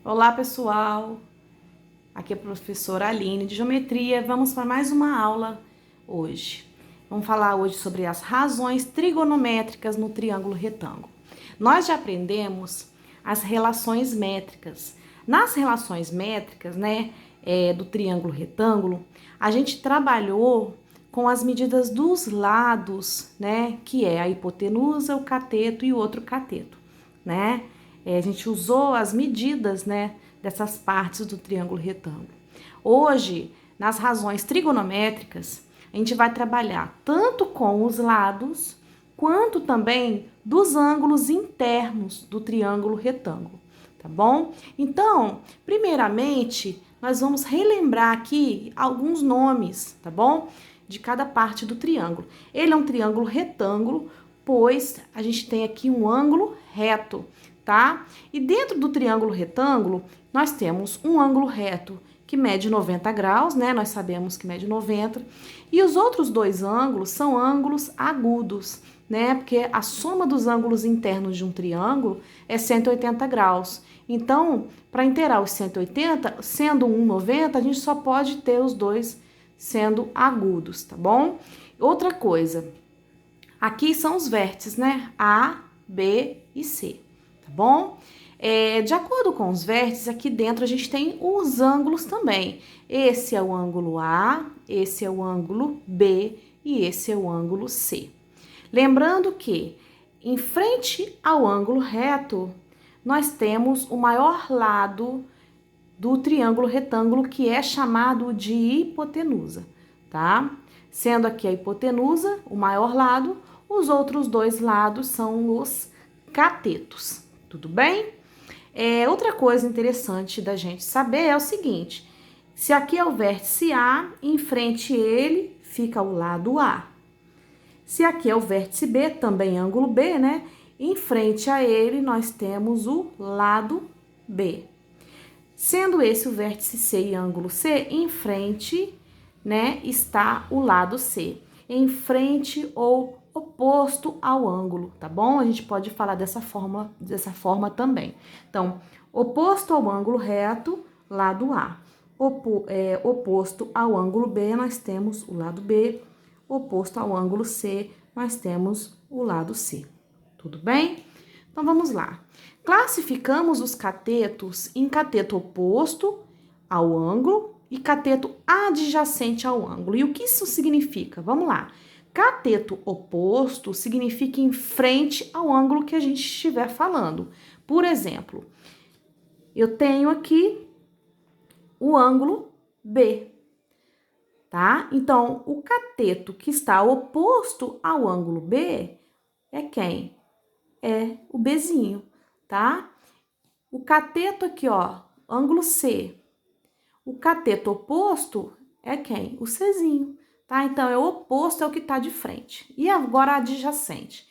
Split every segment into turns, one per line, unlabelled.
Olá, pessoal! Aqui é a professora Aline de Geometria. Vamos para mais uma aula hoje. Vamos falar hoje sobre as razões trigonométricas no triângulo retângulo. Nós já aprendemos as relações métricas. Nas relações métricas, do triângulo retângulo, a gente trabalhou com as medidas dos lados, que é a hipotenusa, o cateto e o outro cateto, né? A gente usou as medidas, dessas partes do triângulo retângulo. Hoje, nas razões trigonométricas, a gente vai trabalhar tanto com os lados, quanto também dos ângulos internos do triângulo retângulo, tá bom? Então, primeiramente, nós vamos relembrar aqui alguns nomes, tá bom? De cada parte do triângulo. Ele é um triângulo retângulo, pois a gente tem aqui um ângulo reto, tá? E dentro do triângulo retângulo, nós temos um ângulo reto que mede 90 graus, né? Nós sabemos que mede 90. E os outros dois ângulos são ângulos agudos, né? Porque a soma dos ângulos internos de um triângulo é 180 graus. Então, para inteirar os 180, sendo um 90, a gente só pode ter os dois sendo agudos, tá bom? Outra coisa, aqui são os vértices, né? A, B e C, tá bom? De acordo com os vértices, aqui dentro a gente tem os ângulos também. Esse é o ângulo A, esse é o ângulo B e esse é o ângulo C. Lembrando que, em frente ao ângulo reto, nós temos o maior lado do triângulo retângulo, que é chamado de hipotenusa, tá? Sendo aqui a hipotenusa o maior lado, os outros dois lados são os catetos, tudo bem? Outra coisa interessante da gente saber é o seguinte: se aqui é o vértice A, em frente a ele fica o lado A. Se aqui é o vértice B, também ângulo B, né? Em frente a ele nós temos o lado B. Sendo esse o vértice C e ângulo C, em frente, está o lado C. Em frente ou oposto ao ângulo, tá bom? A gente pode falar dessa forma também. Então, oposto ao ângulo reto, lado A. Oposto ao ângulo B, nós temos o lado B. Oposto ao ângulo C, nós temos o lado C. Tudo bem? Então, vamos lá. Classificamos os catetos em cateto oposto ao ângulo e cateto adjacente ao ângulo. E o que isso significa? Vamos lá. Cateto oposto significa em frente ao ângulo que a gente estiver falando. Por exemplo, eu tenho aqui o ângulo B, tá? Então, o cateto que está oposto ao ângulo B é quem? É o Bzinho, tá? O cateto aqui, ó, ângulo C. O cateto oposto é quem? O Czinho, tá? Então, o oposto é o que tá de frente. E agora, adjacente.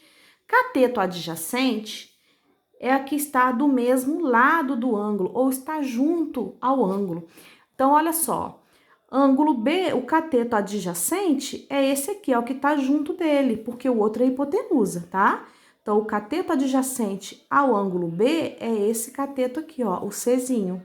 Cateto adjacente é a que está do mesmo lado do ângulo, ou está junto ao ângulo. Então, olha só. Ângulo B, o cateto adjacente, é esse aqui, é o que tá junto dele, porque o outro é hipotenusa, tá? Então, o cateto adjacente ao ângulo B é esse cateto aqui, ó, o Czinho,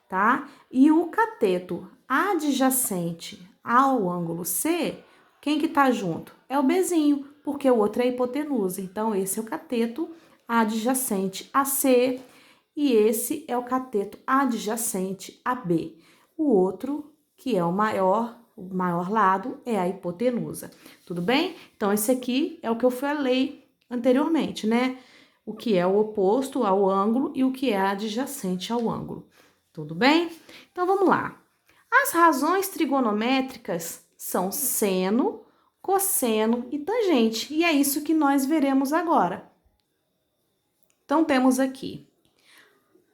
tá? E o cateto adjacente ao ângulo C, quem que tá junto? É o Bzinho, porque o outro é hipotenusa. Então, esse é o cateto adjacente a C e esse é o cateto adjacente a B. O outro, que é o maior lado, é a hipotenusa. Tudo bem? Então, esse aqui é o que eu falei anteriormente, né? O que é o oposto ao ângulo e o que é adjacente ao ângulo. Tudo bem? Então, vamos lá. As razões trigonométricas são seno, cosseno e tangente. E é isso que nós veremos agora. Então, temos aqui.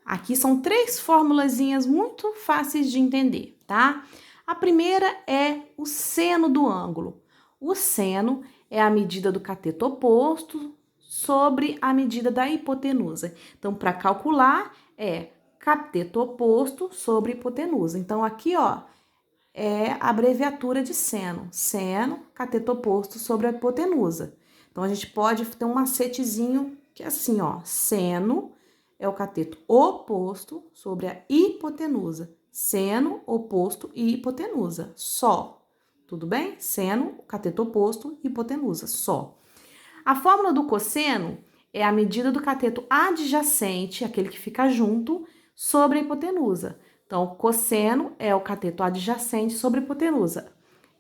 Aqui são 3 formulazinhas muito fáceis de entender, tá? A primeira é o seno do ângulo. O seno é a medida do cateto oposto sobre a medida da hipotenusa. Então, para calcular, é cateto oposto sobre hipotenusa. Então, aqui, ó, é a abreviatura de seno. Seno, cateto oposto sobre a hipotenusa. Então, a gente pode ter um macetezinho que é assim, ó, seno é o cateto oposto sobre a hipotenusa. Seno, oposto e hipotenusa, só. Tudo bem? Seno, cateto oposto, hipotenusa, só. A fórmula do cosseno é a medida do cateto adjacente, aquele que fica junto, sobre a hipotenusa. Então, o cosseno é o cateto adjacente sobre a hipotenusa.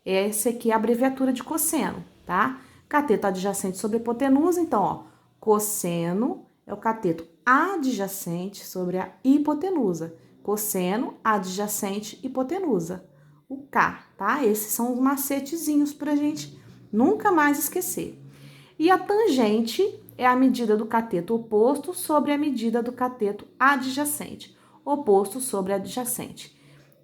Essa aqui é a abreviatura de cosseno, tá? Cateto adjacente sobre a hipotenusa, então, ó, cosseno é o cateto adjacente sobre a hipotenusa. Cosseno, adjacente, hipotenusa. O K, tá? Esses são os macetezinhos pra gente nunca mais esquecer. E a tangente é a medida do cateto oposto sobre a medida do cateto adjacente. Oposto sobre adjacente.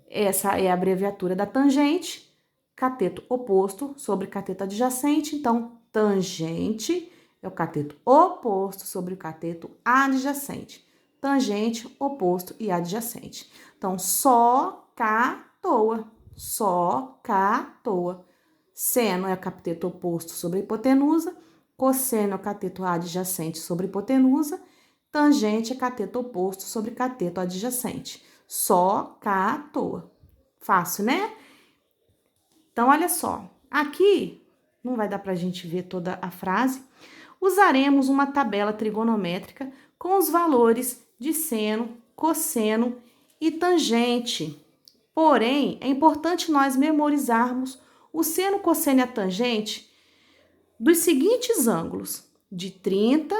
Essa é a abreviatura da tangente, cateto oposto sobre cateto adjacente. Então, tangente é o cateto oposto sobre o cateto adjacente. Tangente, oposto e adjacente. Então, só cá toa. Só cá toa. Seno é o cateto oposto sobre a hipotenusa. Cosseno é o cateto adjacente sobre a hipotenusa. Tangente é cateto oposto sobre cateto adjacente. Só cá toa. Fácil, né? Então, olha só. Aqui, não vai dar pra gente ver toda a frase. Usaremos uma tabela trigonométrica com os valores de seno, cosseno e tangente. Porém, é importante nós memorizarmos o seno, cosseno e a tangente dos seguintes ângulos, de 30,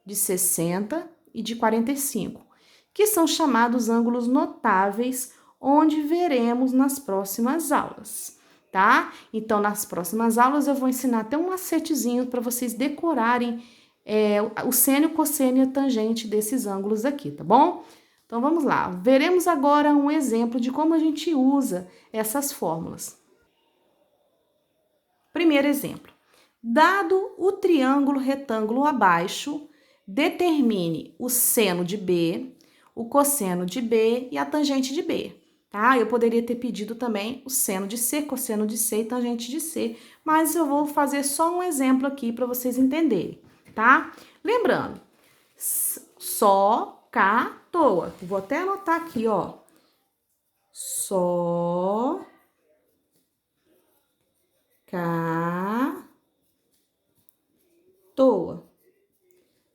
de 60 e de 45, que são chamados ângulos notáveis, onde veremos nas próximas aulas, tá? Então, nas próximas aulas eu vou ensinar até um macetezinho para vocês decorarem o seno, o cosseno e a tangente desses ângulos aqui, tá bom? Então, vamos lá. Veremos agora um exemplo de como a gente usa essas fórmulas. Primeiro exemplo. Dado o triângulo retângulo abaixo, determine o seno de B, o cosseno de B e a tangente de B, tá? Eu poderia ter pedido também o seno de C, cosseno de C e tangente de C, mas eu vou fazer só um exemplo aqui para vocês entenderem, tá? Lembrando, só cá toa. Vou até anotar aqui, ó. Só cá toa.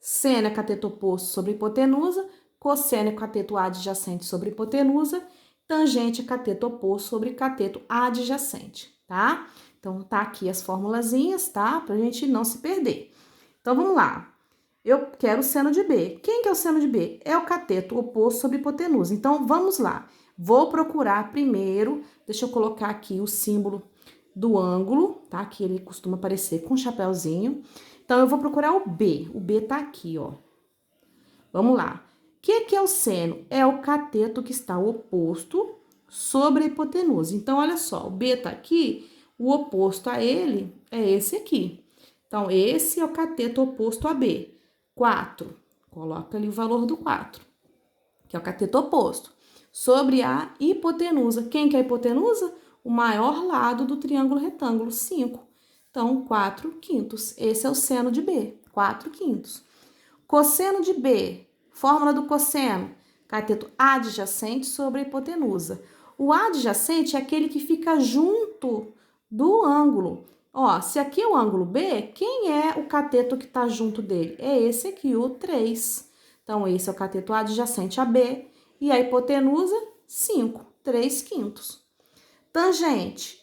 Seno é cateto oposto sobre hipotenusa, cosseno é cateto adjacente sobre hipotenusa, tangente é cateto oposto sobre cateto adjacente, tá? Então, tá aqui as formulazinhas, tá? Pra gente não se perder. Então, vamos lá. Eu quero o seno de B. Quem que é o seno de B? É o cateto oposto sobre hipotenusa. Então, vamos lá. Vou procurar primeiro, deixa eu colocar aqui o símbolo do ângulo, tá? Que ele costuma aparecer com um chapéuzinho. Então, eu vou procurar o B. O B tá aqui, ó. Vamos lá. O que é o seno? É o cateto que está oposto sobre a hipotenusa. Então, olha só, o B tá aqui, o oposto a ele é esse aqui. Então, esse é o cateto oposto a B. 4. Coloca ali o valor do 4, que é o cateto oposto. Sobre a hipotenusa. Quem que é a hipotenusa? O maior lado do triângulo retângulo, 5. Então, 4 quintos. Esse é o seno de B, 4 quintos. Cosseno de B, fórmula do cosseno, cateto adjacente sobre a hipotenusa. O adjacente é aquele que fica junto do ângulo. Ó, se aqui é o ângulo B, quem é o cateto que está junto dele? É esse aqui, o 3. Então, esse é o cateto adjacente a B. E a hipotenusa, 5, 3 quintos. Tangente,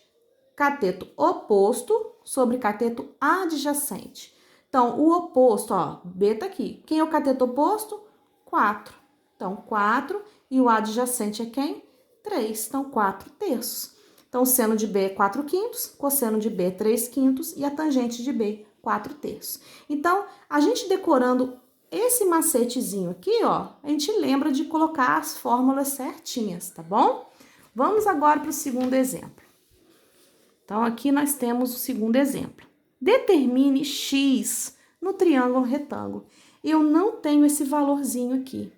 cateto oposto sobre cateto adjacente. Então, o oposto, ó, B tá aqui. Quem é o cateto oposto? 4. Então, 4 e o adjacente é quem? 3. Então, 4 terços. Então, o seno de B é 4 quintos, cosseno de B é 3 quintos e a tangente de B, 4 terços. Então, a gente decorando esse macetezinho aqui, ó, a gente lembra de colocar as fórmulas certinhas, tá bom? Vamos agora para o segundo exemplo. Então, aqui nós temos o segundo exemplo. Determine x no triângulo retângulo. Eu não tenho esse valorzinho aqui.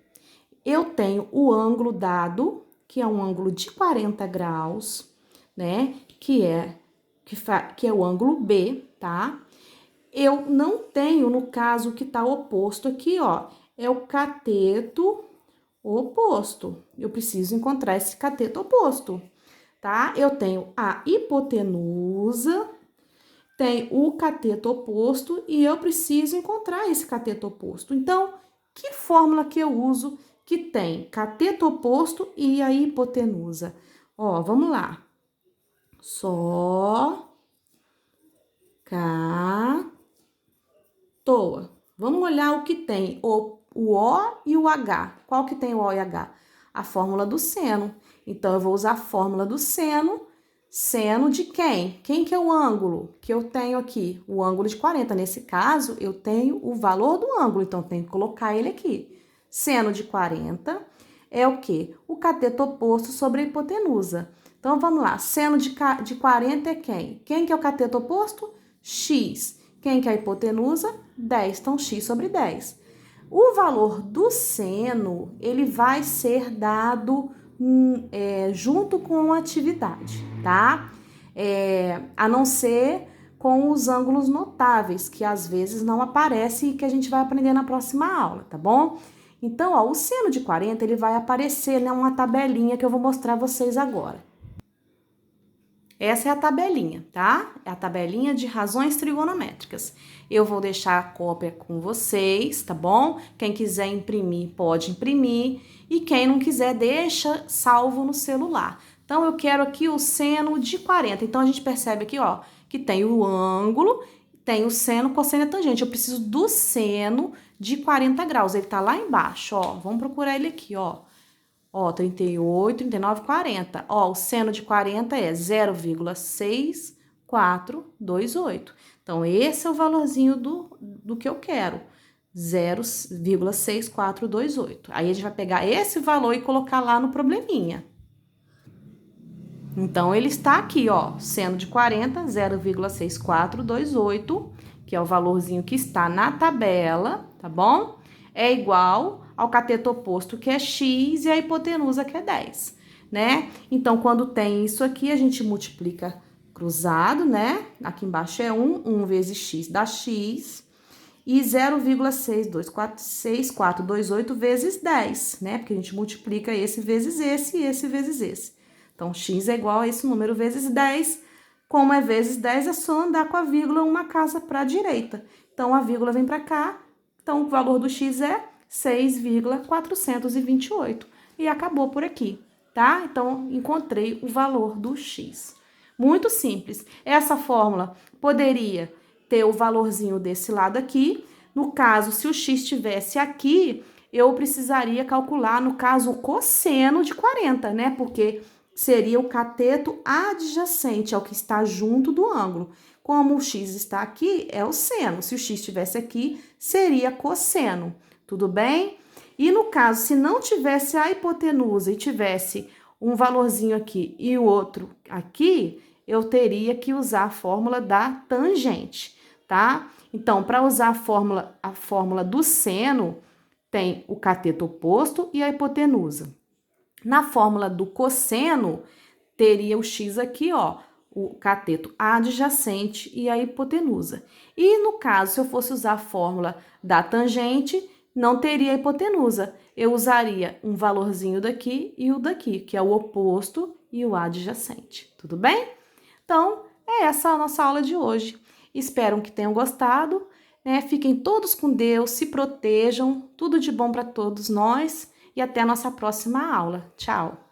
Eu tenho o ângulo dado, que é um ângulo de 40 graus, né? Que é o ângulo B, tá? Eu não tenho, no caso, que tá oposto aqui, ó. é o cateto oposto. Eu preciso encontrar esse cateto oposto, tá? Eu tenho a hipotenusa, tem o cateto oposto e eu preciso encontrar esse cateto oposto. Então, que fórmula que eu uso que tem cateto oposto e a hipotenusa? Ó, vamos lá. Só, cá, toa. Vamos olhar o que tem o O e o H. Qual que tem o O e H? A fórmula do seno. Então, eu vou usar a fórmula do seno. Seno de quem? Quem que é o ângulo que eu tenho aqui? O ângulo de 40. Nesse caso, eu tenho o valor do ângulo, então eu tenho que colocar ele aqui. Seno de 40 é o quê? O cateto oposto sobre a hipotenusa. Então, vamos lá. Seno de 40 é quem? Quem que é o cateto oposto? X. Quem que é a hipotenusa? 10. Então, x sobre 10. O valor do seno, ele vai ser dado junto com a atividade, tá? A não ser com os ângulos notáveis, que às vezes não aparece e que a gente vai aprender na próxima aula, tá bom? Então, ó, o seno de 40, ele vai aparecer, né, uma tabelinha que eu vou mostrar a vocês agora. Essa é a tabelinha, tá? É a tabelinha de razões trigonométricas. Eu vou deixar a cópia com vocês, tá bom? Quem quiser imprimir, pode imprimir. E quem não quiser, deixa salvo no celular. Então, eu quero aqui o seno de 40. Então, a gente percebe aqui, ó, que tem o ângulo, tem o seno, cosseno e tangente. Eu preciso do seno de 40 graus. Ele tá lá embaixo, ó. Vamos procurar ele aqui, ó. Ó, 38, 39, 40. Ó, o seno de 40 é 0,6428. Então, esse é o valorzinho do que eu quero. 0,6428. Aí, a gente vai pegar esse valor e colocar lá no probleminha. Então, ele está aqui, ó, seno de 40, 0,6428, que é o valorzinho que está na tabela, tá bom? É igual ao cateto oposto, que é x, e a hipotenusa, que é 10, né? Então, quando tem isso aqui, a gente multiplica cruzado, né? Aqui embaixo é 1 vezes x dá x, e 0,6428 vezes 10, né? Porque a gente multiplica esse vezes esse e esse vezes esse. Então, x é igual a esse número vezes 10. Como é vezes 10, é só andar com a vírgula uma casa para a direita. Então, a vírgula vem para cá. Então, o valor do x é 6,428. E acabou por aqui, tá? Então, encontrei o valor do x. Muito simples. Essa fórmula poderia ter o valorzinho desse lado aqui. No caso, se o x estivesse aqui, eu precisaria calcular, no caso, o cosseno de 40, né? Porque seria o cateto adjacente ao que está junto do ângulo. Como o x está aqui, é o seno. Se o x estivesse aqui, seria cosseno. Tudo bem? E no caso, se não tivesse a hipotenusa e tivesse um valorzinho aqui e o outro aqui, eu teria que usar a fórmula da tangente, tá? Então, para usar a fórmula do seno, tem o cateto oposto e a hipotenusa. Na fórmula do cosseno, teria o x aqui, ó, o cateto adjacente e a hipotenusa. E no caso, se eu fosse usar a fórmula da tangente, não teria a hipotenusa. Eu usaria um valorzinho daqui e o daqui, que é o oposto e o adjacente. Tudo bem? Então, é essa a nossa aula de hoje. Espero que tenham gostado, né? Fiquem todos com Deus, se protejam, tudo de bom para todos nós e até a nossa próxima aula. Tchau!